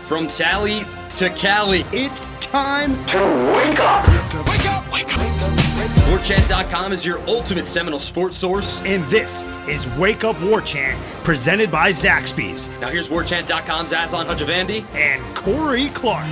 From Tally to Cali, It's time to wake up. Wake up! Wake up! Warchant.com is your ultimate Seminole sports source. and this is Wake Up Warchant, presented by Zaxby's Now here's Warchant.com's Aslan Hajavandi. and Corey Clark.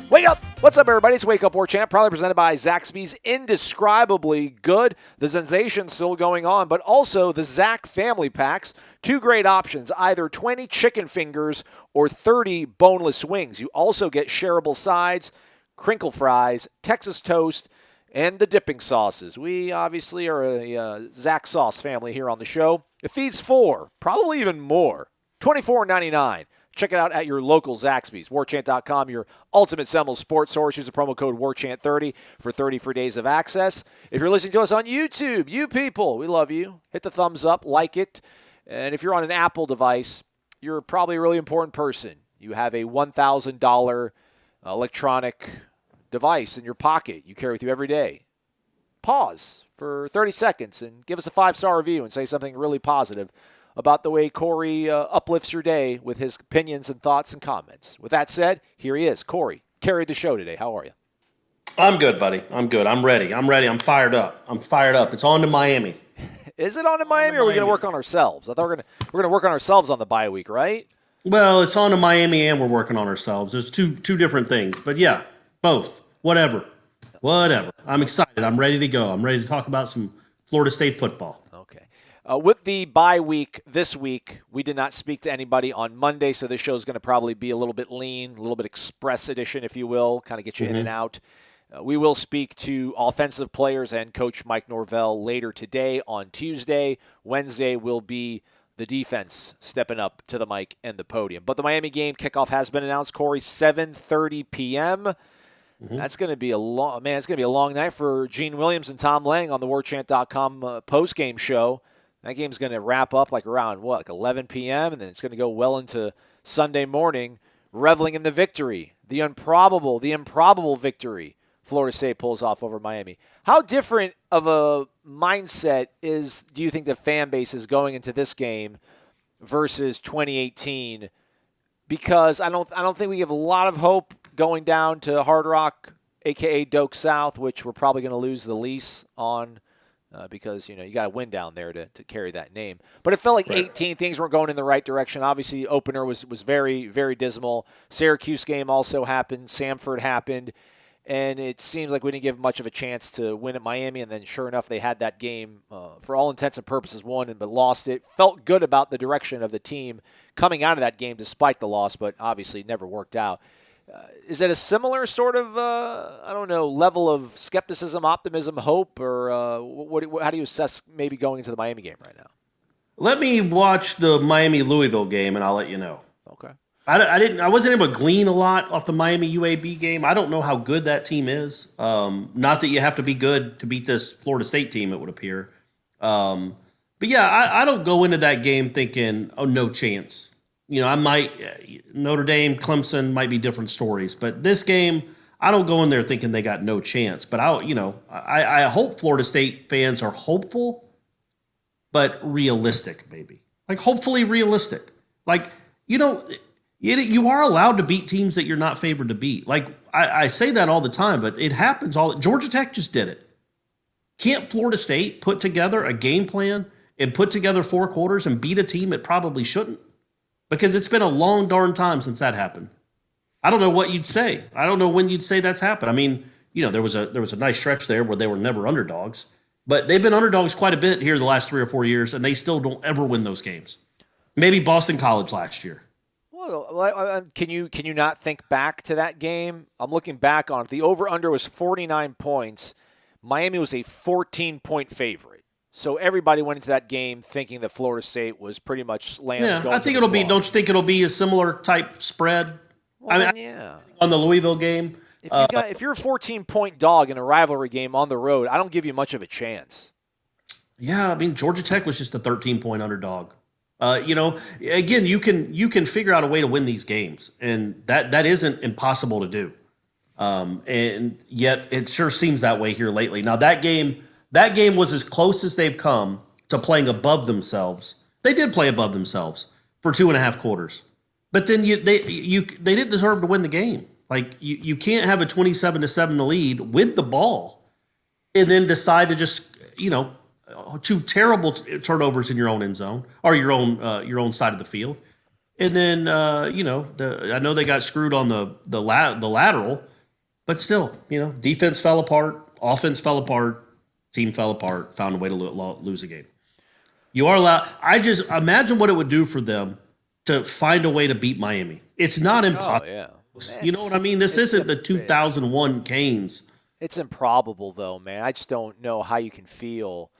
Wake up! What's up, everybody? It's Wake Up Warchant, proudly presented by Zaxby's. Indescribably good. The sensation's still going on, but also the Zack family packs. Two great options, either 20 chicken fingers or 30 boneless wings. You also get shareable sides, crinkle fries, Texas toast, and the dipping sauces. We obviously are a Zack sauce family here on the show. It feeds four, probably even more. $24.99. Check it out at your local Zaxby's. Warchant.com, your ultimate Seminole sports source. Use the promo code WARCHANT30 for 30 free days of access. If you're listening to us on YouTube, you people, we love you. Hit the thumbs up, like it. And if you're on an Apple device, you're probably a really important person. You have a $1,000 electronic device in your pocket you carry with you every day. Pause for 30 seconds and give us a 5-star review and say something really positive about the way Corey uplifts your day with his opinions and thoughts and comments. With that said, here he is. Corey, carried the show today. How are you? I'm good, buddy. I'm good. I'm ready. I'm fired up. It's on to Miami. Is it on to Miami, or are we going to work on ourselves? I thought we're going to work on ourselves on the bye week, right? Well, it's on to Miami, and we're working on ourselves. There's two different things, but yeah, both. Whatever. I'm excited. I'm ready to go. I'm ready to talk about some Florida State football. Okay. With the bye week this week, we did not speak to anybody on Monday, so this show is going to probably be a little bit lean, a little bit express edition, if you will, kind of get you in and out. We will speak to offensive players and Coach Mike Norvell later today on Tuesday. Wednesday will be the defense stepping up to the mic and the podium. But the Miami game kickoff has been announced, Corey, 7:30 p.m. That's going to be it's going to be a long night for Gene Williams and Tom Lang on the Warchant.com post-game show. That game's going to wrap up around 11 p.m., and then it's going to go well into Sunday morning, reveling in the victory, the improbable victory Florida State pulls off over Miami. How different of a mindset do you think the fan base is going into this game versus 2018? Because I don't think we have a lot of hope going down to Hard Rock, a.k.a. Doak South, which we're probably going to lose the lease on. Because, you got to win down there to carry that name. But it felt like 18, things weren't going in the right direction. Obviously, opener was very, very dismal. Syracuse game also happened. Samford happened. And it seems like we didn't give much of a chance to win at Miami. And then, sure enough, they had that game, for all intents and purposes, won but lost it. Felt good about the direction of the team coming out of that game despite the loss, but obviously never worked out. Is it a similar sort of, level of skepticism, optimism, hope, or how do you assess maybe going into the Miami game right now? Let me watch the Miami-Louisville game, and I'll let you know. Okay. I wasn't able to glean a lot off the Miami-UAB game. I don't know how good that team is. Not that you have to be good to beat this Florida State team, it would appear. But yeah, I don't go into that game thinking, oh, no chance. Notre Dame, Clemson might be different stories, but this game, I don't go in there thinking they got no chance. But I hope Florida State fans are hopeful, but realistic, maybe. Hopefully realistic. You are allowed to beat teams that you're not favored to beat. I say that all the time, but it happens Georgia Tech just did it. Can't Florida State put together a game plan and put together 4 quarters and beat a team it probably shouldn't? Because it's been a long darn time since that happened. I don't know what you'd say. I don't know when you'd say that's happened. I mean, there was a nice stretch there where they were never underdogs, but they've been underdogs quite a bit here the last 3 or 4 years, and they still don't ever win those games. Maybe Boston College last year. Well, can you not think back to that game? I'm looking back on it. The over-under was 49 points. Miami was a 14-point favorite. So everybody went into that game thinking that Florida State was pretty much lambs going. I think it'll be. Don't you think it'll be a similar type spread? Well, on the Louisville game. If you're a 14-point dog in a rivalry game on the road, I don't give you much of a chance. Yeah, Georgia Tech was just a 13-point underdog. Again, you can figure out a way to win these games, and that isn't impossible to do. And yet it sure seems that way here lately. Now that game was as close as they've come to playing above themselves They did play above themselves for 2.5 quarters. But then they didn't deserve to win the game. Like, you can't have a 27-7 lead with the ball and then decide to just, 2 terrible turnovers in your own end zone or your own side of the field. And then, I know they got screwed on the lateral, but still, defense fell apart, offense fell apart, team fell apart, found a way to lose a game. You are allowed. I just imagine what it would do for them to find a way to beat Miami. It's not impossible. Oh, yeah. You know what I mean? This isn't the 2001 Canes. It's improbable, though, man. I just don't know how you can feel.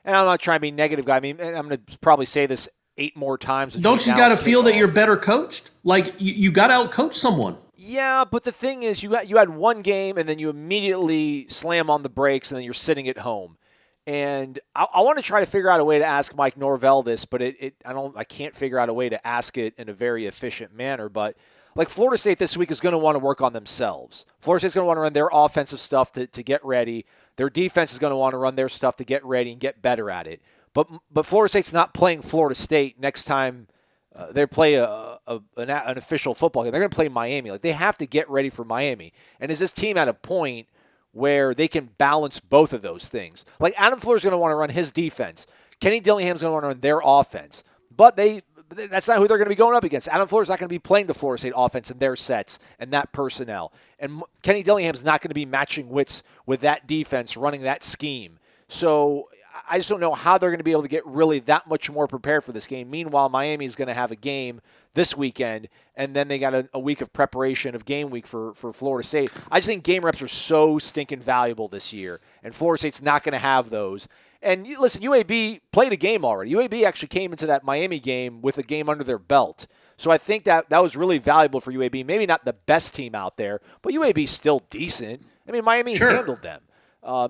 And I'm not trying to be a negative guy. I mean, I'm going to probably say this 8 more times. Don't you got to feel that you're better coached? Like, you got to out-coach someone. Yeah, but the thing is, you had one game, and then you immediately slam on the brakes, and then you're sitting at home. And I want to try to figure out a way to ask Mike Norvell this, but I can't figure out a way to ask it in a very efficient manner. But like Florida State this week is going to want to work on themselves. Florida State's going to want to run their offensive stuff to get ready. Their defense is going to want to run their stuff to get ready and get better at it. But Florida State's not playing Florida State next time they play an official football game. They're going to play Miami. Like, they have to get ready for Miami. And is this team at a point where they can balance both of those things? Like, Adam Fuller's going to want to run his defense. Kenny Dillingham's going to want to run their offense. But that's not who they're going to be going up against. Adam Fuller's not going to be playing the Florida State offense in their sets and that personnel. And Kenny Dillingham's not going to be matching wits with that defense, running that scheme. So I just don't know how they're going to be able to get really that much more prepared for this game. Meanwhile, Miami is going to have a game this weekend, and then they got a week of preparation of game week for Florida State. I just think game reps are so stinking valuable this year, and Florida State's not going to have those. And listen, UAB played a game already. UAB actually came into that Miami game with a game under their belt. So I think that was really valuable for UAB. Maybe not the best team out there, but UAB's still decent. I mean, Miami handled them.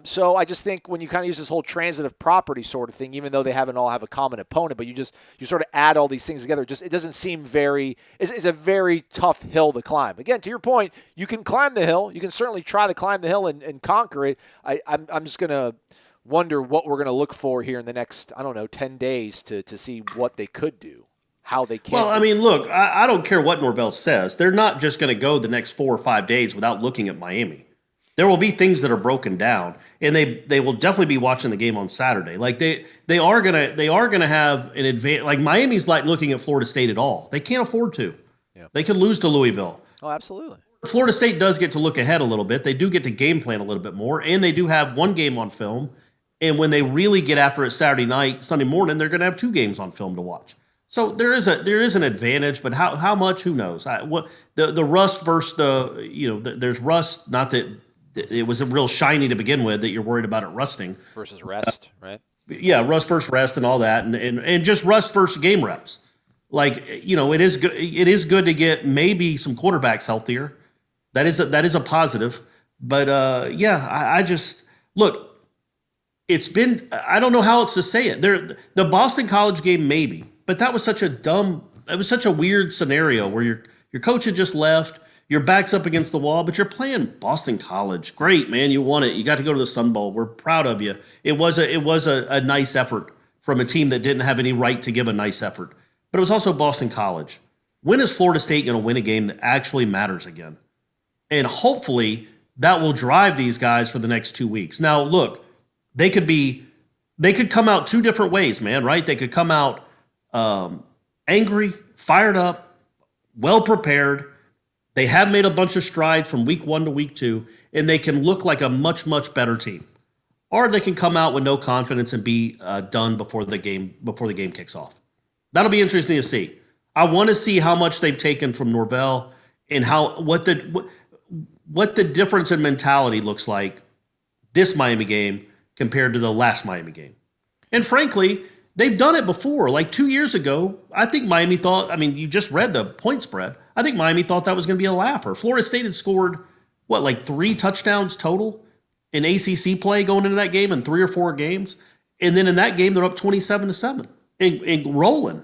So I just think when you kind of use this whole transitive property sort of thing, even though they haven't all have a common opponent, but you sort of add all these things together, it doesn't seem it's a very tough hill to climb. Again, to your point, you can climb the hill. You can certainly try to climb the hill and conquer it. I'm just going to wonder what we're going to look for here in the next, 10 days to see what they could do, how they can. Well, I mean, look, I don't care what Norvell says. They're not just going to go the next 4 or 5 days without looking at Miami. There will be things that are broken down, and they will definitely be watching the game on Saturday. Like they are gonna have an advantage. Like Miami's like looking at Florida State at all. They can't afford to. Yeah. They could lose to Louisville. Oh, absolutely. Florida State does get to look ahead a little bit. They do get to game plan a little bit more, and they do have one game on film. And when they really get after it Saturday night, Sunday morning, they're going to have 2 games on film to watch. So there is an advantage, but how much? Who knows? The rust versus there's rust. Not that it was real shiny to begin with, that you're worried about it rusting. Versus rest, right? Yeah, rust versus rest and all that, and just rust versus game reps. Like, it is good. It is good to get maybe some quarterbacks healthier. That is a positive. But I just look. It's been, I don't know how else to say it. The Boston College game maybe, but that was such a weird scenario where your coach had just left. Your back's up against the wall, but you're playing Boston College. Great, man. You won it. You got to go to the Sun Bowl. We're proud of you. It was a nice effort from a team that didn't have any right to give a nice effort. But it was also Boston College. When is Florida State going to win a game that actually matters again? And hopefully that will drive these guys for the next 2 weeks. Now, look, they could come out 2 different ways, man, right? They could come out angry, fired up, well prepared. They have made a bunch of strides from week 1 to week 2, and they can look like a much, much better team. Or they can come out with no confidence and be done before the game kicks off. That'll be interesting to see. I want to see how much they've taken from Norvell and what the difference in mentality looks like this Miami game compared to the last Miami game. And frankly, they've done it before. Like 2 years ago, I think Miami thought, you just read the point spread. I think Miami thought that was going to be a laugher. Florida State had scored, 3 touchdowns total in ACC play going into that game in 3 or 4 games. And then in that game, they're up 27-7 and rolling.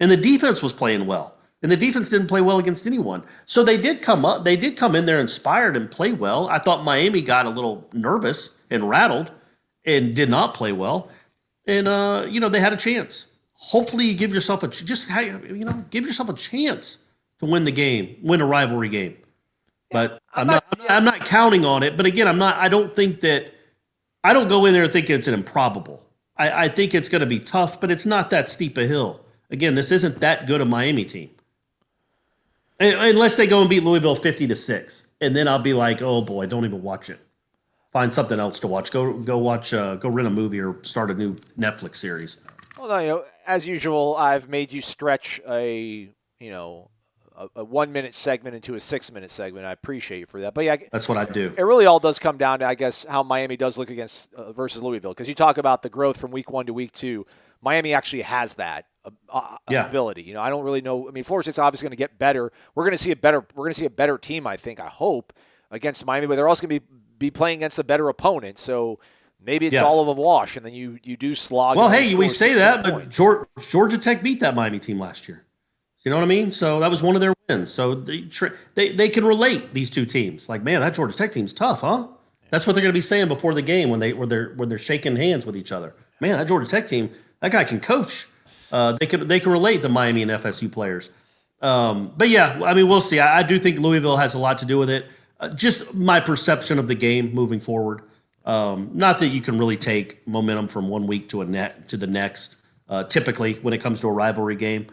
And the defense was playing well. And the defense didn't play well against anyone. So they did come up. They did come in there inspired and play well. I thought Miami got a little nervous and rattled and did not play well. And, they had a chance. hopefully you give yourself give yourself a chance to win the game, win a rivalry game. But I'm not counting on it. But again, I don't go in there thinking it's an improbable. I think it's going to be tough, but it's not that steep a hill. Again, this isn't that good a Miami team. Unless they go and beat Louisville 50-6. And then I'll be like, oh boy, don't even watch it. Find something else to watch. Go watch, go rent a movie or start a new Netflix series. Well, no, as usual, I've made you stretch a 1 minute segment into a 6 minute segment. I appreciate you for that. But yeah, that's what I do. It really all does come down to, I guess, how Miami does look against versus Louisville. Because you talk about the growth from week 1 to week 2. Miami actually has that ability. I don't really know. I mean, Florida State's obviously going to get better. We're going to see a better team, I think, I hope, against Miami. But they're also going to be playing against a better opponent. So maybe it's all of a wash, and then you do slog. Well, hey, we say that, but Georgia Tech beat that Miami team last year. You know what I mean? So that was one of their wins. So they can relate, these two teams. Like, man, that Georgia Tech team's tough, huh? That's what they're going to be saying before the game when they're shaking hands with each other. Man, that Georgia Tech team, that guy can coach. They can relate, the Miami and FSU players. But yeah, I mean, we'll see. I do think Louisville has a lot to do with it. Just my perception of the game moving forward. Not that you can really take momentum from 1 week to the next. Typically, when it comes to a rivalry game,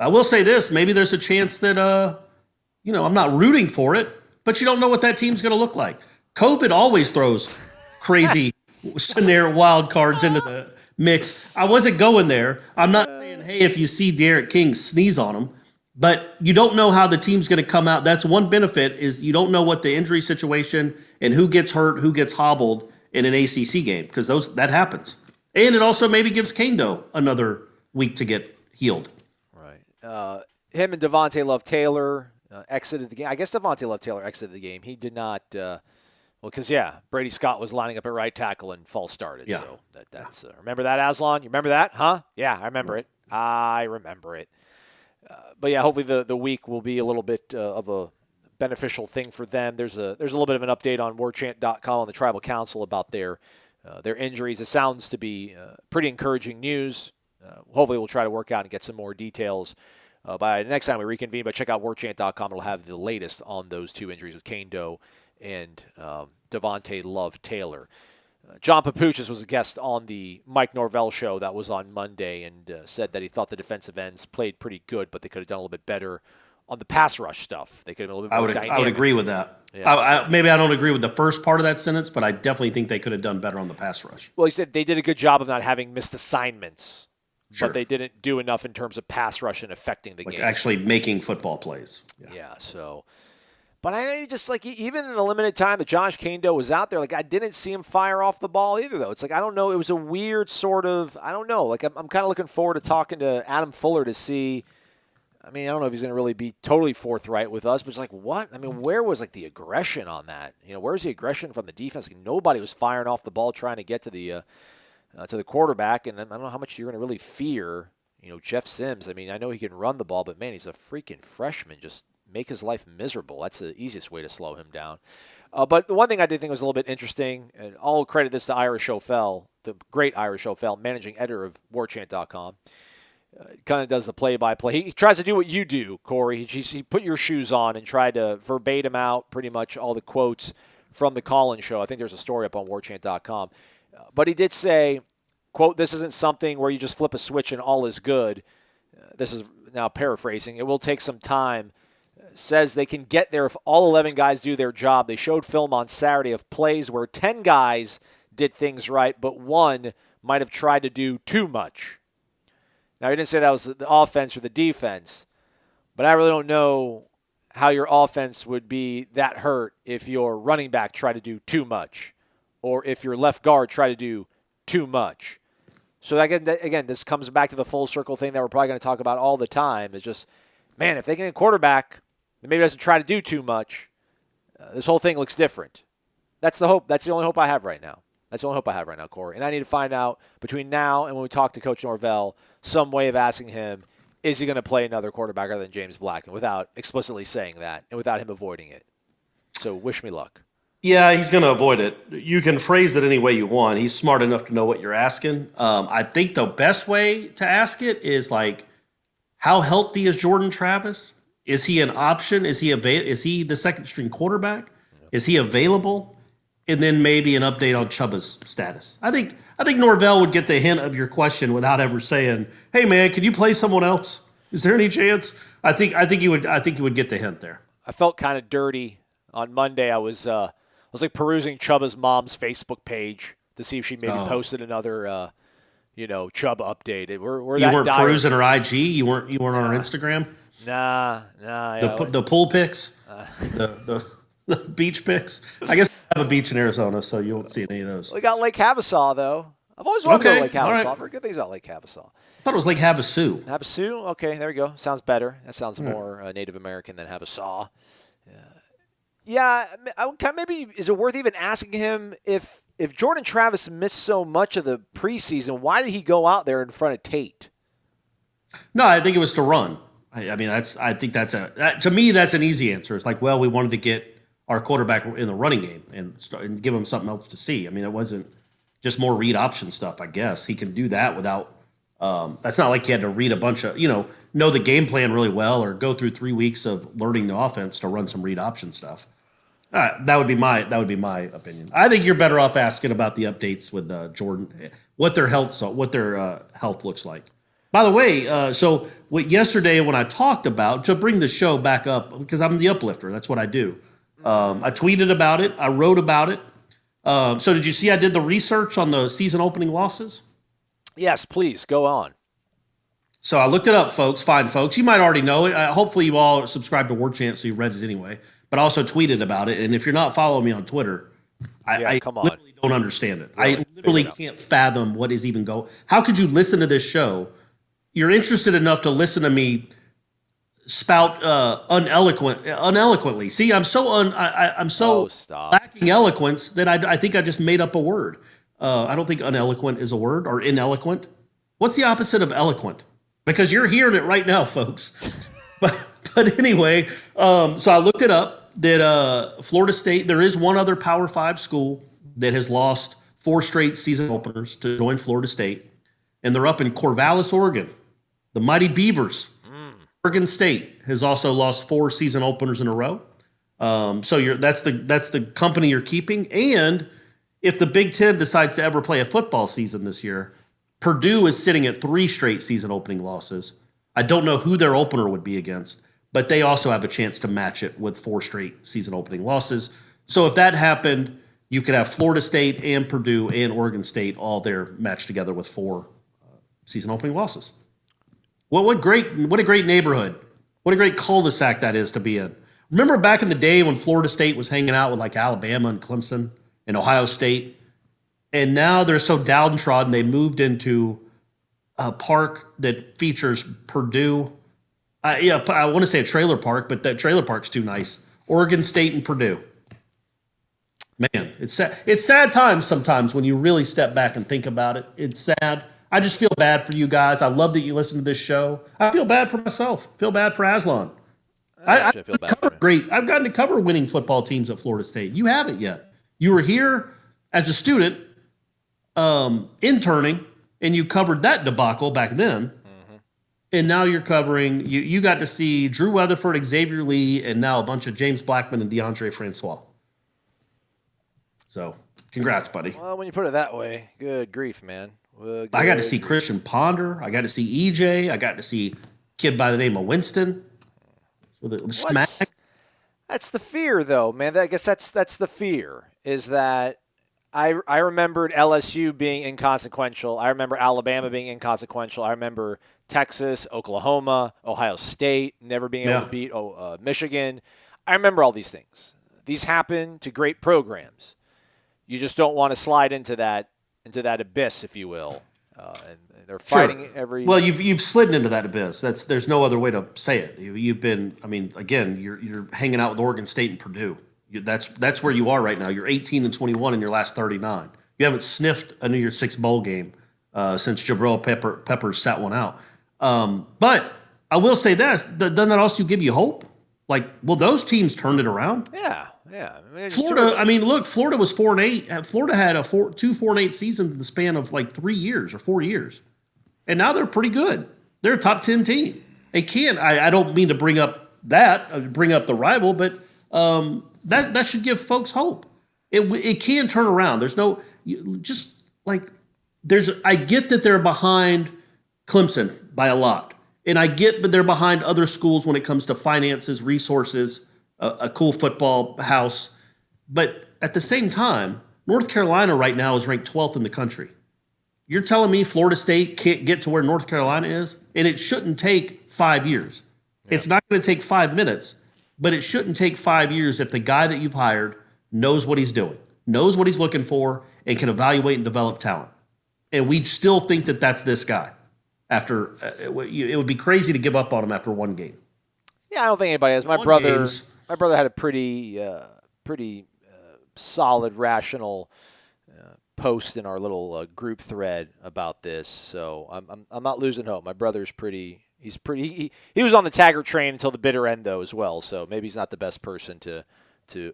I will say this: maybe there's a chance that I'm not rooting for it, but you don't know what that team's going to look like. COVID always throws crazy scenario wild cards into the mix. I wasn't going there. I'm not saying, hey, if you see Derek King, sneeze on him. But you don't know how the team's going to come out. That's one benefit, is you don't know what the injury situation and who gets hurt, who gets hobbled in an ACC game, because that happens. And it also maybe gives Kendo another week to get healed. Right. Him and Devontae Love-Taylor exited the game. I guess Devontae Love-Taylor exited the game. He did not because, Brady Scott was lining up at right tackle and false started. Yeah. So that's remember that, Aslan? You remember that, huh? Yeah, I remember it. I remember it. But yeah, hopefully the week will be a little bit of a beneficial thing for them. There's a little bit of an update on warchant.com on the Tribal Council about their injuries. It sounds to be pretty encouraging news. Hopefully we'll try to work out and get some more details by the next time we reconvene. But check out warchant.com. It'll have the latest on those two injuries with Kane Doe and Devontae Love-Taylor. John Papuchis was a guest on the Mike Norvell show that was on Monday and said that he thought the defensive ends played pretty good, but they could have done a little bit better on the pass rush stuff. They could have been a little bit more dynamic. I would agree with that. Yeah, maybe I don't agree with the first part of that sentence, but I definitely think they could have done better on the pass rush. Well, he said they did a good job of not having missed assignments, but they didn't do enough in terms of pass rush and affecting the game. Actually making football plays. Yeah, so... But I just, even in the limited time that Josh Kando was out there, I didn't see him fire off the ball either, though. It's I don't know. It was a weird sort of, I don't know. I'm kind of looking forward to talking to Adam Fuller to see, I don't know if he's going to really be totally forthright with us, but it's what? Where was, the aggression on that? Where's the aggression from the defense? Nobody was firing off the ball trying to get to the quarterback, and I don't know how much you're going to really fear, Jeff Sims. I know he can run the ball, but, man, he's a freaking freshman. Just make his life miserable. That's the easiest way to slow him down. But the one thing I did think was a little bit interesting, and I'll credit this to Ira Schofel, the great Ira Schofel, managing editor of warchant.com. Kind of does the play-by-play. He tries to do what you do, Corey. He put your shoes on and tried to verbatim out pretty much all the quotes from the Collins show. I think there's a story up on warchant.com. But he did say, quote, "This isn't something where you just flip a switch and all is good." This is now paraphrasing. "It will take some time." Says they can get there if all 11 guys do their job. They showed film on Saturday of plays where 10 guys did things right, but one might have tried to do too much. Now, he didn't say that was the offense or the defense, but I really don't know how your offense would be that hurt if your running back tried to do too much or if your left guard tried to do too much. So, again, this comes back to the full circle thing that we're probably going to talk about all the time. Is just, man, if they can get a quarterback that maybe doesn't try to do too much, this whole thing looks different. That's the hope. That's the only hope I have right now. That's the only hope I have right now, Corey. And I need to find out between now and when we talk to Coach Norvell some way of asking him, is he going to play another quarterback other than James Blackman, without explicitly saying that and without him avoiding it. So wish me luck. Yeah, he's going to avoid it. You can phrase it any way you want. He's smart enough to know what you're asking. I think the best way to ask it is like, how healthy is Jordan Travis? Is he an option? Is he the second string quarterback? Is he available? And then maybe an update on Chuba's status. I think Norvell would get the hint of your question without ever saying, "Hey man, can you play someone else? Is there any chance?" I think you would get the hint there. I felt kind of dirty on Monday. I was like perusing Chuba's mom's Facebook page to see if she maybe posted another Chuba update. You weren't perusing her IG. You weren't on her Instagram. Nah. The pool pics, the beach pics. I guess I have a beach in Arizona, so you won't see any of those. We got Lake Havasaw though. I've always wanted to go to Lake Havasaw. Right. I've heard good things about Lake Havasaw. I thought it was Lake Havasu. Havasu? Okay, there we go. Sounds better. That sounds more Native American than Havasaw. Yeah, I would kind of maybe, is it worth even asking him if Jordan Travis missed so much of the preseason, why did he go out there in front of Tate? No, I think it was to run. I mean, to me, that's an easy answer. It's like, well, we wanted to get our quarterback in the running game and give him something else to see. I mean, it wasn't just more read option stuff, I guess. He can do that without that's not like you had to read a bunch of, know the game plan really well or go through 3 weeks of learning the offense to run some read option stuff. That would be my opinion. I think you're better off asking about the updates with Jordan, what their health looks like. By the way, so yesterday when I talked about, to bring the show back up, because I'm the uplifter, that's what I do. I tweeted about it. I wrote about it. So did you see I did the research on the season opening losses? Yes, please, go on. So I looked it up, folks. Fine, folks. You might already know it. Hopefully you all subscribe to Warchant, so you read it anyway. But I also tweeted about it. And if you're not following me on Twitter, I literally don't understand it. Really? I literally can't fathom what is even going. How could you listen to this show? You're interested enough to listen to me spout uneloquently. See, I'm so lacking eloquence that I think I just made up a word. I don't think uneloquent is a word, or ineloquent. What's the opposite of eloquent? Because you're hearing it right now, folks. But anyway, so I looked it up. That Florida State, there is one other Power 5 school that has lost 4 straight season openers to join Florida State, and they're up in Corvallis, Oregon. The Mighty Beavers. Oregon State has also lost 4 season openers in a row. So that's the company you're keeping. And if the Big Ten decides to ever play a football season this year, Purdue is sitting at 3 straight season opening losses. I don't know who their opener would be against, but they also have a chance to match it with 4 straight season opening losses. So if that happened, you could have Florida State and Purdue and Oregon State all there matched together with 4 season opening losses. What a great neighborhood. What a great cul-de-sac that is to be in. Remember back in the day when Florida State was hanging out with like Alabama and Clemson and Ohio State? And now they're so downtrodden, they moved into a park that features Purdue. I want to say a trailer park, but that trailer park's too nice. Oregon State and Purdue. Man, it's sad. It's sad times sometimes when you really step back and think about it. It's sad. I just feel bad for you guys. I love that you listen to this show. I feel bad for myself. I feel bad for Aslan. I've gotten to cover winning football teams at Florida State. You haven't yet. You were here as a student, interning, and you covered that debacle back then. And now you're covering, you got to see Drew Weatherford, Xavier Lee, and now a bunch of James Blackman and DeAndre Francois. So, congrats, buddy. Well, when you put it that way, good grief, man. I got to see Christian Ponder. I got to see EJ. I got to see a kid by the name of Winston. Smack. That's the fear, though, man. I guess that's the fear, is that I remembered LSU being inconsequential. I remember Alabama being inconsequential. I remember Texas, Oklahoma, Ohio State never being able to beat Michigan. I remember all these things. These happen to great programs. You just don't want to slide into that abyss, if you will. And they're fighting every. Well, you've slid into that abyss. There's no other way to say it. You've been. I mean, again, you're hanging out with Oregon State and Purdue. That's where you are right now. You're 18-21 in your last 39. You haven't sniffed a New Year's Six bowl game since Jabril Peppers sat one out. But I will say this: doesn't that also give you hope? Like, will those teams turn it around? Yeah, Yeah. I mean, Florida. Look, Florida was 4-8. Florida had a 4-8 season in the span of like 3 years or 4 years, and now they're pretty good. They're a top 10 team. They can. I don't mean to bring up the rival, but that should give folks hope. It can turn around. There's no I get that they're behind Clemson by a lot, and I get that they're behind other schools when it comes to finances, resources, a cool football house. But at the same time, North Carolina right now is ranked 12th in the country. You're telling me Florida State can't get to where North Carolina is? And it shouldn't take 5 years. Yeah. It's not going to take 5 minutes, but it shouldn't take 5 years if the guy that you've hired knows what he's doing, knows what he's looking for, and can evaluate and develop talent. And we still think that that's this guy. After it would be crazy to give up on him after one game. Yeah, I don't think anybody has. My brother had a pretty solid, rational post in our little group thread about this. So I'm not losing hope. My brother's pretty. He was on the Taggart train until the bitter end though as well. So maybe he's not the best person to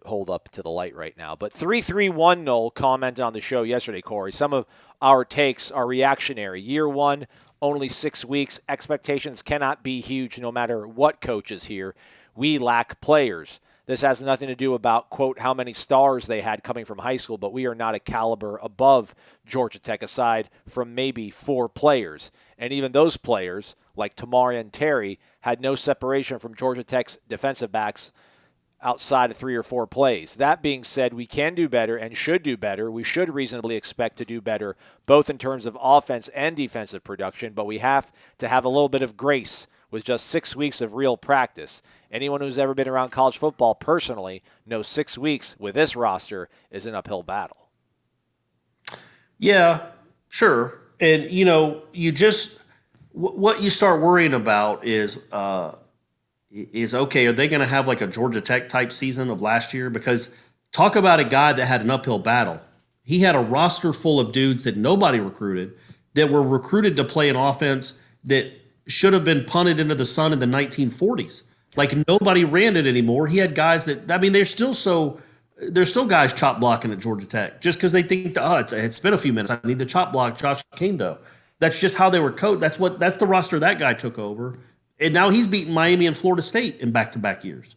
hold up to the light right now. But 331 Noel commented on the show yesterday, Corey. Some of our takes are reactionary. Year one, only 6 weeks. Expectations cannot be huge no matter what coach is here. We lack players. This has nothing to do about, quote, how many stars they had coming from high school, but we are not a caliber above Georgia Tech aside from maybe 4 players. And even those players, like Tamari and Terry, had no separation from Georgia Tech's defensive backs outside of 3 or 4 plays. That being said, we can do better and should do better. We should reasonably expect to do better, both in terms of offense and defensive production, but we have to have a little bit of grace with just 6 weeks of real practice. Anyone who's ever been around college football personally knows 6 weeks with this roster is an uphill battle. Yeah, sure. And, what you start worrying about is okay, are they going to have like a Georgia Tech type season of last year? Because talk about a guy that had an uphill battle. He had a roster full of dudes that nobody recruited, that were recruited to play an offense that should have been punted into the sun in the 1940s. Like nobody ran it anymore. He had guys there's still guys chop blocking at Georgia Tech just because they think it's been a few minutes. I need to chop block Josh Kendo. That's just how they were coached. That's the roster that guy took over. And now he's beaten Miami and Florida State in back-to-back years.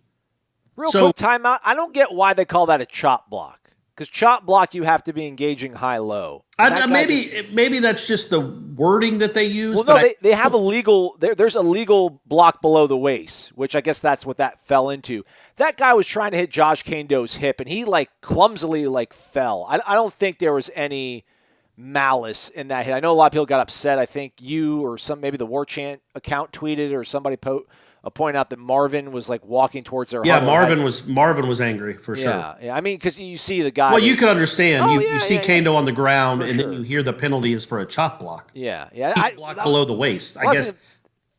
Quick timeout. I don't get why they call that a chop block. Because chop block, you have to be engaging high-low. Maybe that's just the wording that they use. Well, no, they have a legal – there's a legal block below the waist, which I guess that's what that fell into. That guy was trying to hit Josh Kendo's hip, and he, clumsily, fell. I don't think there was any malice in that hit. I know a lot of people got upset. I think you or maybe the Warchant account tweeted or somebody pointed out that Marvin was walking towards their huddle. Marvin was angry for sure. Yeah. I mean, because you see the guy. Well, you can understand. You see Kendo on the ground, and then you hear the penalty is for a chop block. Yeah. Block below the waist. I guess.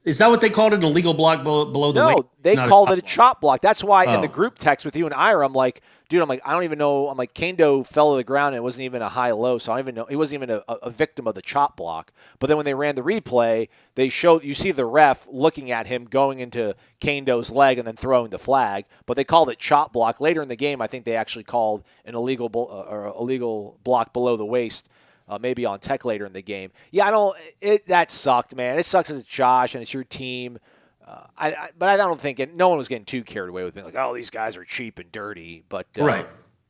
Is that what they called it? An illegal block below the waist? No, they called it a chop block. That's why in the group text with you and Ira, I'm like, dude, I don't even know. I'm like, Kendo fell to the ground and it wasn't even a high-low, so I don't even know. He wasn't even a victim of the chop block. But then when they ran the replay, you see the ref looking at him going into Kendo's leg and then throwing the flag. But they called it chop block. Later in the game, I think they actually called an illegal block below the waist. Maybe on Tech later in the game. Yeah, that sucked, man. It sucks as it's Josh and it's your team. But I don't think no one was getting too carried away with being like, oh, these guys are cheap and dirty. But right.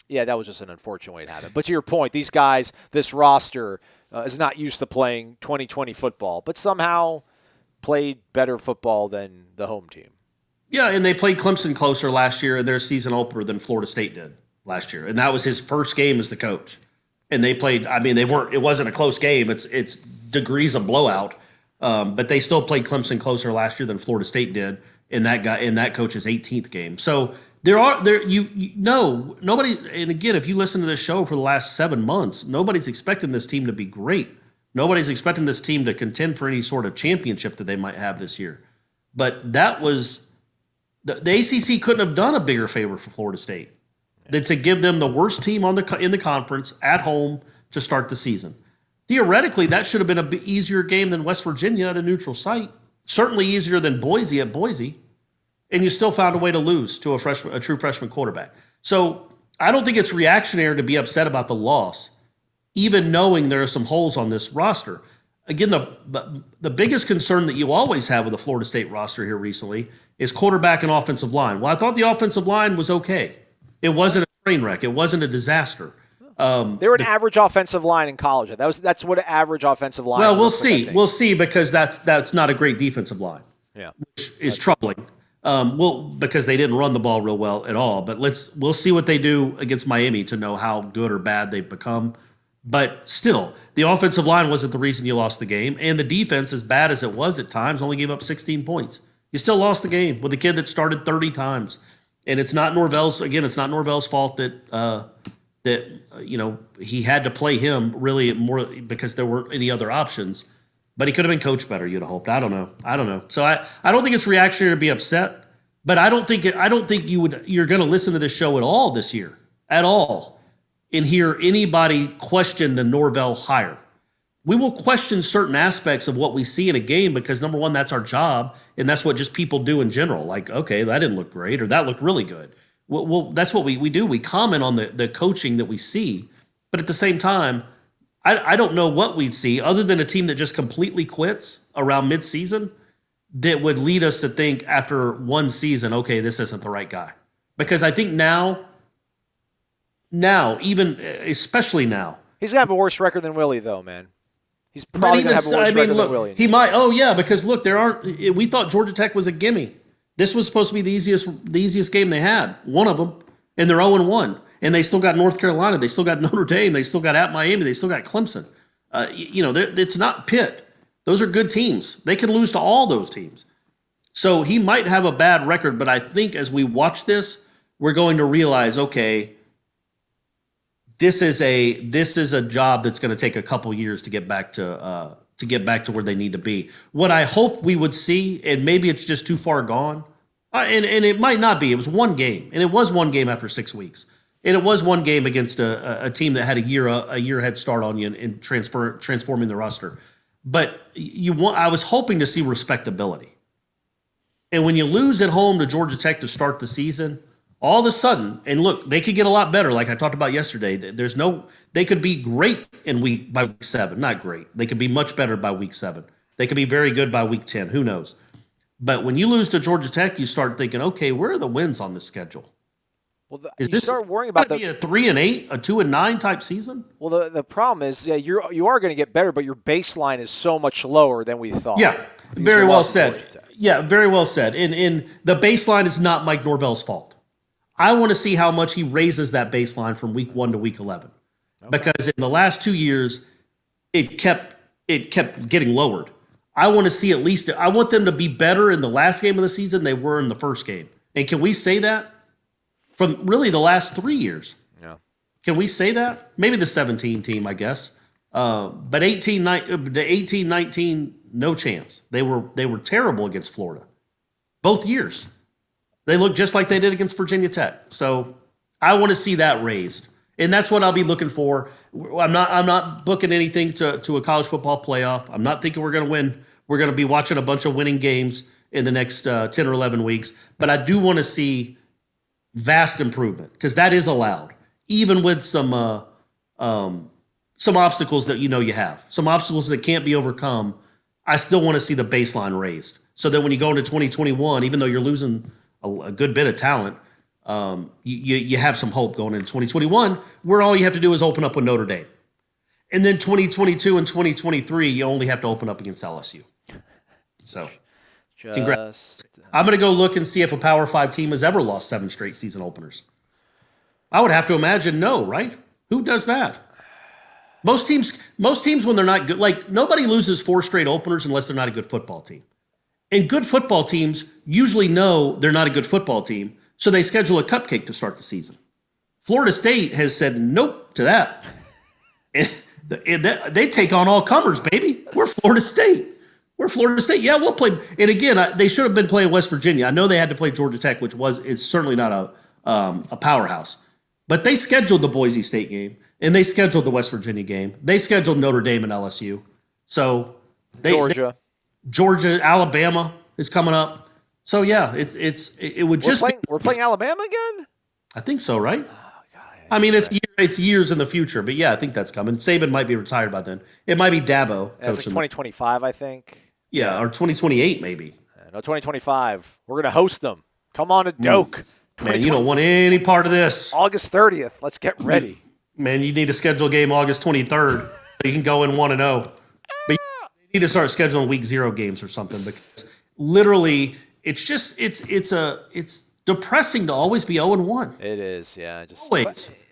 Yeah, that was just an unfortunate way to happen. But to your point, these guys, this roster is not used to playing 2020 football, but somehow played better football than the home team. Yeah, and they played Clemson closer last year in their season opener than Florida State did last year. And that was his first game as the coach. And they played, it wasn't a close game. It's degrees of blowout. But they still played Clemson closer last year than Florida State did in that coach's 18th game. So nobody, and again, if you listen to this show for the last 7 months, nobody's expecting this team to be great. Nobody's expecting this team to contend for any sort of championship that they might have this year. But that was the ACC couldn't have done a bigger favor for Florida State than to give them the worst team in the conference at home to start the season. Theoretically, that should have been an easier game than West Virginia at a neutral site. Certainly easier than Boise at Boise. and you still found a way to lose to a true freshman quarterback. So I don't think it's reactionary to be upset about the loss, even knowing there are some holes on this roster. Again, the biggest concern that you always have with the Florida State roster here recently is quarterback and offensive line. Well, I thought the offensive line was okay. It wasn't a train wreck. It wasn't a disaster. They were an average offensive line in college. That's what an average offensive line. Well, we'll see. We'll see, because that's not a great defensive line. Yeah, which is troubling. Because they didn't run the ball real well at all. But we'll see what they do against Miami to know how good or bad they've become. But still, the offensive line wasn't the reason you lost the game, and the defense, as bad as it was at times, only gave up 16 points. You still lost the game with a kid that started 30 times, and it's not Norvell's. Again, it's not Norvell's fault that he had to play him really more because there weren't any other options. But he could have been coached better, you'd have hoped. I don't know. So I don't think it's reactionary to be upset, but I don't think you're going to listen to this show at all this year, at all, and hear anybody question the Norvell hire. We will question certain aspects of what we see in a game because, number one, that's our job, and that's what just people do in general. Like, okay, that didn't look great, or that looked really good. Well, that's what we do. We comment on the coaching that we see, but at the same time, I don't know what we'd see other than a team that just completely quits around midseason that would lead us to think after one season, okay, this isn't the right guy. Because I think now, even especially now, he's gonna have a worse record than Willie, though, man. He's probably gonna have a worse record than Willie. He might. Oh yeah, because look, we thought Georgia Tech was a gimme. This was supposed to be the easiest game they had, one of them, and they're 0-1. And they still got North Carolina. They still got Notre Dame. They still got at Miami. They still got Clemson. It's not Pitt. Those are good teams. They can lose to all those teams. So he might have a bad record, but I think as we watch this, we're going to realize, okay, this is a job that's going to take a couple years to get back to where they need to be. What I hope we would see, and maybe it's just too far gone, and it might not be. It was one game, and it was one game after 6 weeks. And it was one game against a team that had a year head start on you in transforming the roster. But I was hoping to see respectability. And when you lose at home to Georgia Tech to start the season, all of a sudden, and look, they could get a lot better, like I talked about yesterday. They could be great by week 7. Not great. They could be much better by week 7. They could be very good by week 10. Who knows? But when you lose to Georgia Tech, you start thinking, okay, where are the wins on this schedule? Well, you start worrying about be a 3-8, a 2-9 type season. Well, the problem is, you are going to get better, but your baseline is so much lower than we thought. Yeah, very well said. Yeah, very well said. And the baseline is not Mike Norvell's fault. I want to see how much he raises that baseline from week 1 to week 11, because in the last 2 years, it kept getting lowered. I want to see at least. I want them to be better in the last game of the season than they were in the first game. And can we say that? From really the last 3 years. Yeah. Can we say that? Maybe the 17 team, I guess. But 18-19, no chance. They were terrible against Florida. Both years. They looked just like they did against Virginia Tech. So I want to see that raised. And that's what I'll be looking for. I'm not booking anything to a college football playoff. I'm not thinking we're going to win. We're going to be watching a bunch of winning games in the next 10 or 11 weeks. But I do want to see vast improvement, because that is allowed, even with some obstacles that you have, some obstacles that can't be overcome. I still want to see the baseline raised, so that when you go into 2021, even though you're losing a good bit of talent, you have some hope going into 2021, where all you have to do is open up with Notre Dame, and then 2022 and 2023, you only have to open up against LSU. So, congrats. I'm going to go look and see if a Power 5 team has ever lost 7 straight season openers. I would have to imagine no, right? Who does that? Most teams when they're not good, like nobody loses 4 straight openers unless they're not a good football team. And good football teams usually know they're not a good football team, so they schedule a cupcake to start the season. Florida State has said nope to that. And they take on all comers, baby. We're Florida State. Yeah, we'll play. And again, they should have been playing West Virginia. I know they had to play Georgia Tech, which is certainly not a powerhouse. But they scheduled the Boise State game, and they scheduled the West Virginia game. They scheduled Notre Dame and LSU. So Georgia, Alabama is coming up. So yeah, it would just we're playing Alabama again? I think so, right? Oh, God, I mean, it's years in the future, but yeah, I think that's coming. Saban might be retired by then. It might be Dabo it's like coaching. 2025, I think. Yeah, or 2028 maybe. No, 2025. We're going to host them. Come on to Doak. Man, you don't want any part of this. August 30th. Let's get ready. Man, you need to schedule a game August 23rd so you can go in 1-0. But you need to start scheduling week 0 games or something, because literally it's depressing to always be 0-1. It is, yeah. Always.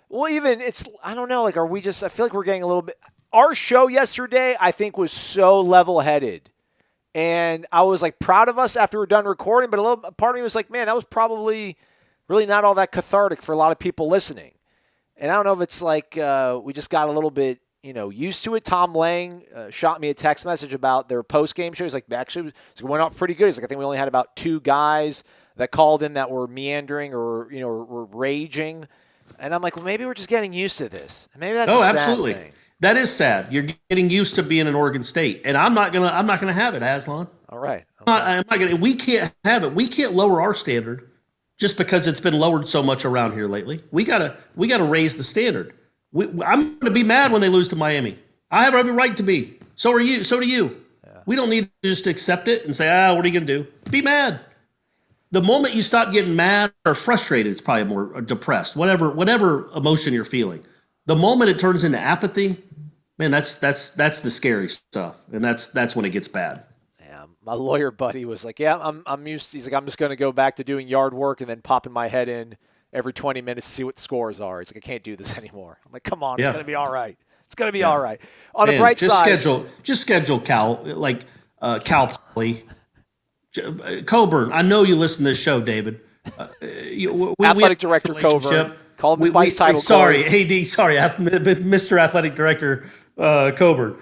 Well, even I don't know, like, I feel like we're getting a little bit. Our show yesterday, I think, was so level-headed. And I was, like, proud of us after we were done recording, but a little part of me was like, man, that was probably really not all that cathartic for a lot of people listening. And I don't know if it's like we just got a little bit, used to it. Tom Lang shot me a text message about their post-game show. He's like, actually, it went off pretty good. He's like, I think we only had about 2 guys that called in that were meandering or, were raging. And I'm like, well, maybe we're just getting used to this. Maybe that's a sad absolutely. thing. That is sad. You're getting used to being in Oregon State, and I'm not gonna have it, Aslan. All right. I'm not gonna. We can't have it. We can't lower our standard just because it's been lowered so much around here lately. We gotta raise the standard. I'm gonna be mad when they lose to Miami. I have every right to be. So are you. So do you. Yeah. We don't need to just accept it and say, what are you gonna do? Be mad. The moment you stop getting mad or frustrated, it's probably more depressed. Whatever emotion you're feeling. The moment it turns into apathy, man, that's the scary stuff, and that's when it gets bad. Yeah, my lawyer buddy was like, "Yeah, I'm used." He's like, "I'm just going to go back to doing yard work and then popping my head in every 20 minutes to see what the scores are." He's like, "I can't do this anymore." I'm like, "Come on, it's going to be all right. It's going to be all right." On the bright side, schedule Cal Cal Poly, Coburn. I know you listen to this show, David. Athletic Director Coburn. Call him by his title. Sorry, AD. Sorry, Mr. Athletic Director Coburn.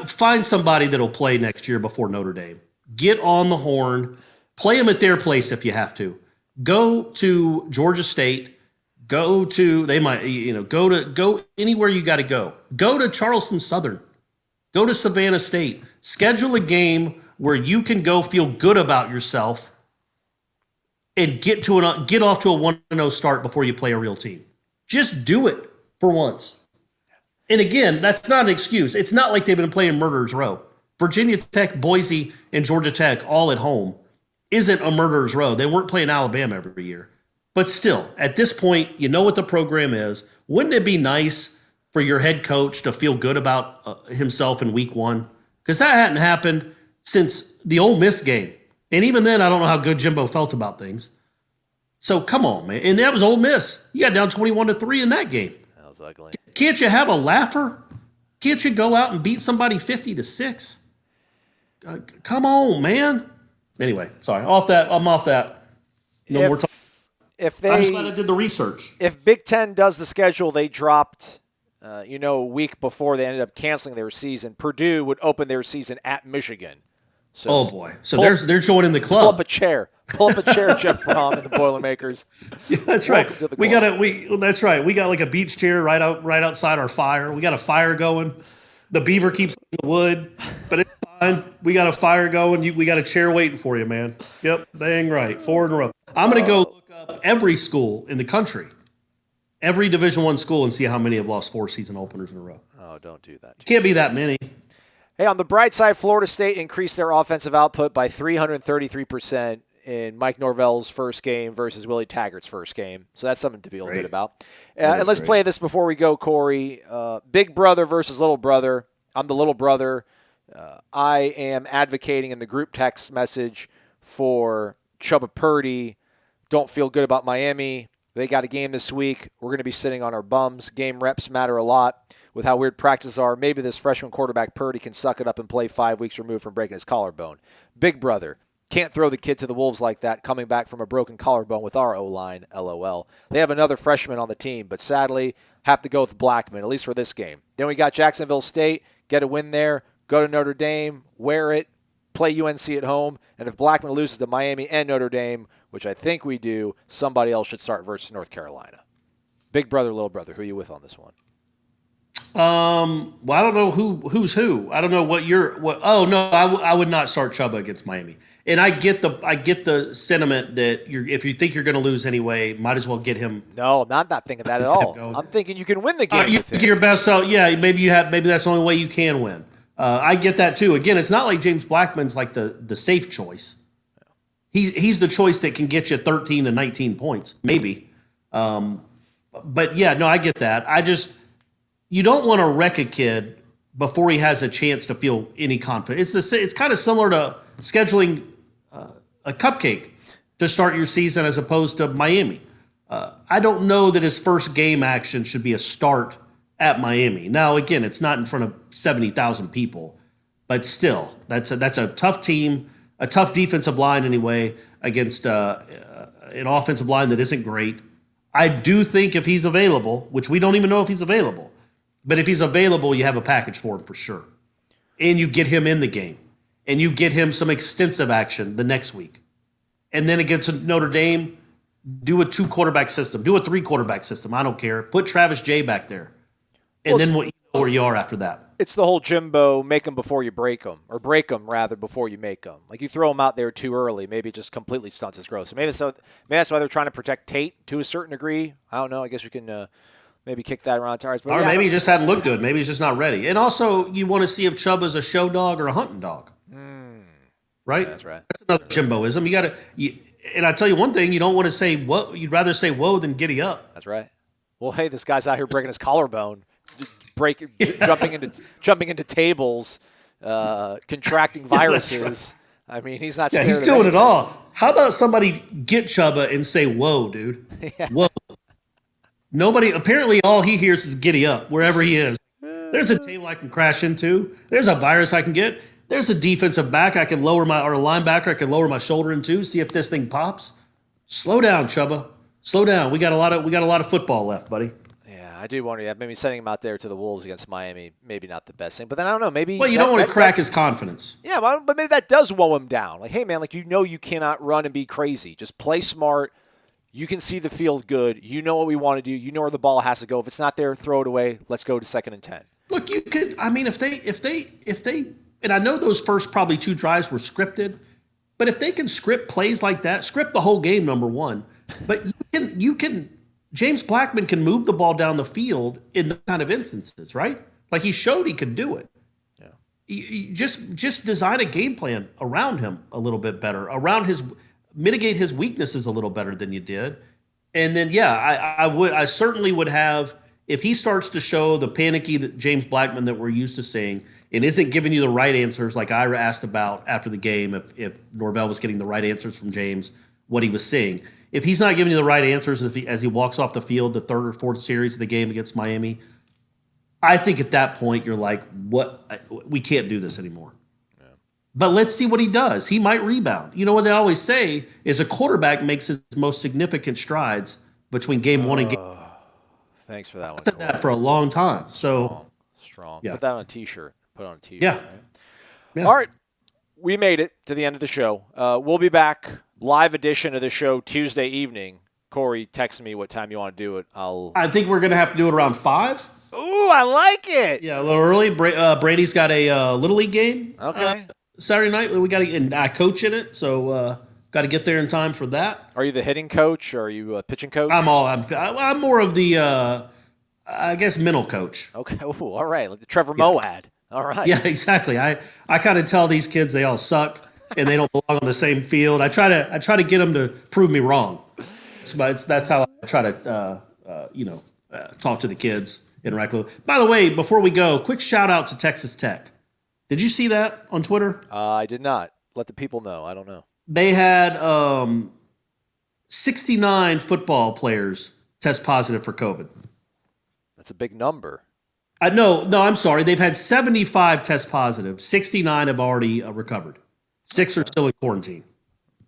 Find somebody that'll play next year before Notre Dame. Get on the horn. Play them at their place if you have to. Go to Georgia State. Go anywhere you got to go. Go to Charleston Southern. Go to Savannah State. Schedule a game where you can go feel good about yourself and get off to a 1-0 start before you play a real team. Just do it for once. And again, that's not an excuse. It's not like they've been playing Murderers Row. Virginia Tech, Boise, and Georgia Tech all at home isn't a Murderers Row. They weren't playing Alabama every year. But still, at this point, you know what the program is. Wouldn't it be nice for your head coach to feel good about himself in week 1? Because that hadn't happened since the Ole Miss game. And even then, I don't know how good Jimbo felt about things. So come on, man. And that was Ole Miss. You got down 21-3 in that game. That was ugly. Can't you have a laugher? Can't you go out and beat somebody 50-6? Come on, man. Anyway, sorry. I'm off that. No more time. I'm just glad I did the research. If Big Ten does the schedule they dropped, a week before they ended up canceling their season, Purdue would open their season at Michigan. So oh boy! So they're joining the club. Pull up a chair, Jeff Brom and the Boilermakers. Yeah, that's right. That's right. We got like a beach chair right outside our fire. We got a fire going. The beaver keeps in the wood, but it's fine. We got a fire going. We got a chair waiting for you, man. Yep, dang right. 4 in a row. I'm gonna go look up every school in the country, every Division I school, and see how many have lost 4 season openers in a row. Oh, don't do that. Can't be that many. Hey, on the bright side, Florida State increased their offensive output by 333% in Mike Norvell's first game versus Willie Taggart's first game. So that's something to be a little bit about. And let's play this before we go, Corey. Big brother versus little brother. I'm the little brother. I am advocating in the group text message for Chubba Purdy. Don't feel good about Miami. They got a game this week. We're going to be sitting on our bums. Game reps matter a lot. With how weird practices are, maybe this freshman quarterback Purdy can suck it up and play 5 weeks removed from breaking his collarbone. Big brother, can't throw the kid to the wolves like that, coming back from a broken collarbone with our O-line, LOL. They have another freshman on the team, but sadly have to go with Blackman, at least for this game. Then we got Jacksonville State, get a win there, go to Notre Dame, wear it, play UNC at home, and if Blackman loses to Miami and Notre Dame, which I think we do, somebody else should start versus North Carolina. Big brother, little brother, who are you with on this one? Well, I don't know who's who. I don't know what. Oh no, I would not start Chuba against Miami. And I get the sentiment that if you think you're going to lose anyway, might as well get him. No, I'm not thinking that at all. I'm thinking you can win the game. You with get him. your best out. Yeah, maybe that's the only way you can win. I get that too. Again, it's not like James Blackman's like the safe choice. He's the choice that can get you 13 to 19 points, maybe. But yeah, no, I get that. You don't want to wreck a kid before he has a chance to feel any confidence. It's kind of similar to scheduling a cupcake to start your season as opposed to Miami. I don't know that his first game action should be a start at Miami. Now, again, it's not in front of 70,000 people, but still, that's a tough team, a tough defensive line anyway, against an offensive line that isn't great. I do think if he's available, which we don't even know if he's available, but if he's available, you have a package for him for sure. And you get him in the game. And you get him some extensive action the next week. And then against Notre Dame, do a 2-quarterback system. Do a 3-quarterback system. I don't care. Put Travis Jay back there. And then you know where you are after that. It's the whole Jimbo, make them before you break them. Or break them, rather, before you make them. Like, you throw them out there too early, maybe it just completely stunts his growth. So maybe that's why they're trying to protect Tate to a certain degree. I don't know. I guess we can maybe kick that around the tires. But or maybe he just hadn't looked good. Maybe he's just not ready. And also, you want to see if Chuba's a show dog or a hunting dog. Right? Yeah, that's right. That's another Jimboism. And I tell you one thing, you don't want to say whoa. You'd rather say whoa than giddy up. That's right. Well, hey, this guy's out here breaking his collarbone, jumping into tables, contracting viruses. I mean, he's not scared. Yeah, he's doing it all. How about somebody get Chuba and say whoa, dude? Yeah. Whoa. Nobody. Apparently, all he hears is giddy up wherever he is. There's a table I can crash into. There's a virus I can get. There's a defensive back I can or a linebacker I can lower my shoulder into, see if this thing pops. Slow down, Chuba. Slow down. We got a lot of football left, buddy. Yeah, I do wonder that. Maybe sending him out there to the Wolves against Miami, maybe not the best thing. But then I don't know. Maybe. Well, you don't want to crack his confidence. Yeah, but maybe that does woe him down. Like, hey, man, you cannot run and be crazy. Just play smart. You can see the field good. You know what we want to do. You know where the ball has to go. If it's not there, throw it away. Let's go to 2nd and 10. Look, you could. I mean, if they. And I know those first probably 2 drives were scripted, but if they can script plays like that, script the whole game, number one. But you can James Blackman can move the ball down the field in those kind of instances, right? Like he showed he could do it. Yeah. You just design a game plan around him a little bit better, mitigate his weaknesses a little better than you did. And then, I certainly would have, if he starts to show the panicky James Blackman that we're used to seeing and isn't giving you the right answers, like Ira asked about after the game, if Norvell was getting the right answers from James, what he was seeing. If he's not giving you the right answers as he walks off the field, the 3rd or 4th series of the game against Miami, I think at that point you're like, what? We can't do this anymore. Yeah. But let's see what he does. He might rebound. You know what they always say is a quarterback makes his most significant strides between game 1 and game. Thanks for that one. I've said that for a long time. So strong. Yeah. Put that on a T-shirt. Put it on a T-shirt. Yeah. Right? Yeah. All right. We made it to the end of the show. We'll be back, live edition of the show Tuesday evening. Corey, text me what time you want to do it. I think we're going to have to do it around 5. Ooh, I like it. Yeah, a little early. Brady's got a Little League game. Okay. Saturday night. We got and I coach in it, so got to get there in time for that. Are you the hitting coach or are you a pitching coach? I'm more of the I guess mental coach. Okay. Ooh, all right. Like the Trevor Moad. All right. Yeah, exactly. I kind of tell these kids they all suck and they don't belong on the same field. I try to get them to prove me wrong. That's how I try to talk to the kids, interact with them. By the way, before we go, quick shout out to Texas Tech. Did you see that on Twitter? I did not. Let the people know. I don't know. They had 69 football players test positive for COVID. That's a big number. No, I'm sorry. They've had 75 test positive. 69 have already recovered. 6 are still in quarantine.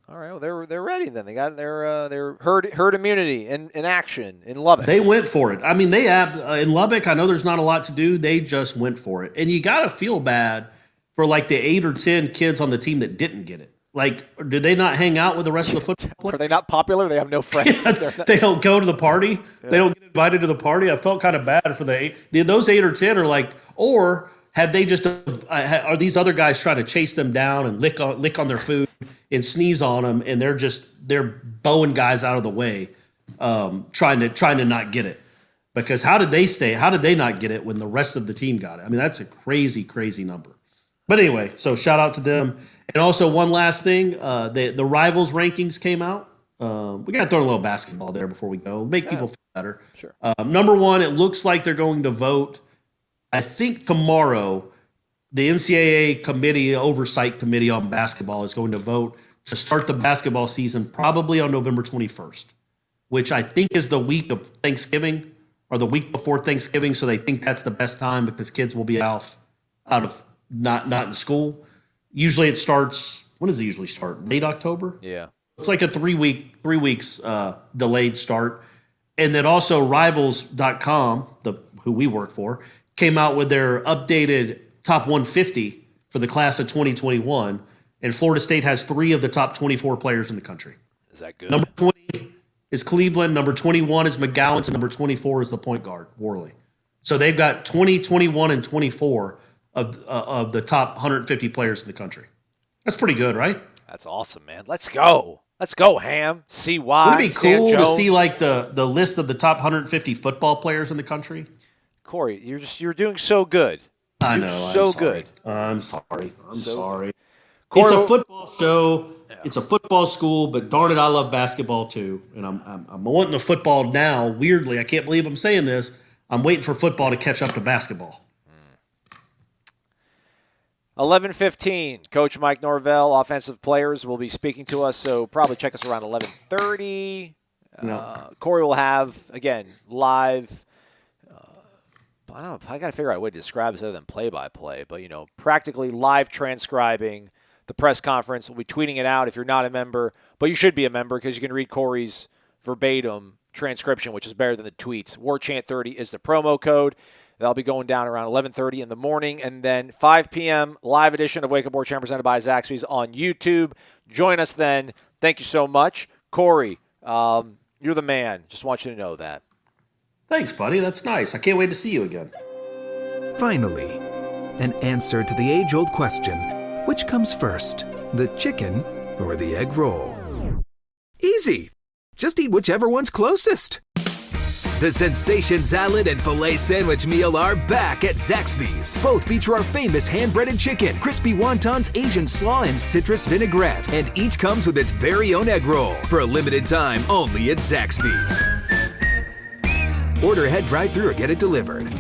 All right. Well, they're ready then. They got their herd immunity in action in Lubbock. They went for it. I mean, they have in Lubbock. I know there's not a lot to do. They just went for it, and you got to feel bad for like the 8 or 10 kids on the team that didn't get it. Like, did they not hang out with the rest of the football players? Are they not popular? They have no friends. They don't go to the party. Yeah. They don't get invited to the party. I felt kind of bad for those 8 or 10 are like, or have they just are these other guys trying to chase them down and lick on their food and sneeze on them, and they're bowing guys out of the way, trying to not get it. Because how did they not get it when the rest of the team got it? I mean, that's a crazy, crazy number. But anyway, so shout out to them. And also one last thing, the Rivals rankings came out. We got to throw a little basketball there before we go. Make people feel better. Sure. Number one, it looks like they're going to vote, I think tomorrow, the NCAA oversight committee on basketball is going to vote to start the basketball season probably on November 21st, which I think is the week of Thanksgiving or the week before Thanksgiving. So they think that's the best time because kids will be out of not in school. Usually it starts, when does it usually start? Late October? Yeah. It's like a 3 weeks delayed start. And then also Rivals.com, who we work for, came out with their updated top 150 for the class of 2021. And Florida State has 3 of the top 24 players in the country. Is that good? Number 20 is Cleveland. Number 21 is McGowan. And number 24 is the point guard, Worley. So they've got 20, 21, and 24 of the top 150 players in the country. That's pretty good, right? That's awesome, man. Let's go. Let's go, Ham. CY. Would it be Stan cool Jones. to see like the list of the top 150 football players in the country? Corey, you're doing so good. I You're know. so good. I'm sorry. Corey, it's Corey, a football show. Yeah. It's a football school, but darn it, I love basketball too. And I'm wanting a football now. Weirdly, I can't believe I'm saying this. I'm waiting for football to catch up to basketball. 11:15, Coach Mike Norvell, offensive players, will be speaking to us, so probably check us around 11:30. Corey will have, again, live, I don't know, I got to figure out a way to describe this other than play-by-play, but, practically live transcribing the press conference. We'll be tweeting it out if you're not a member, but you should be a member because you can read Corey's verbatim transcription, which is better than the tweets. WarChant30 is the promo code. That'll be going down around 11:30 in the morning. And then 5 p.m., live edition of Wake Up Warchant presented by Zaxby's on YouTube. Join us then. Thank you so much. Corey, you're the man. Just want you to know that. Thanks, buddy. That's nice. I can't wait to see you again. Finally, an answer to the age-old question, which comes first, the chicken or the egg roll? Easy. Just eat whichever one's closest. The Sensation Salad and Filet Sandwich Meal are back at Zaxby's. Both feature our famous hand-breaded chicken, crispy wontons, Asian slaw, and citrus vinaigrette. And each comes with its very own egg roll for a limited time only at Zaxby's. Order ahead drive-thru or get it delivered.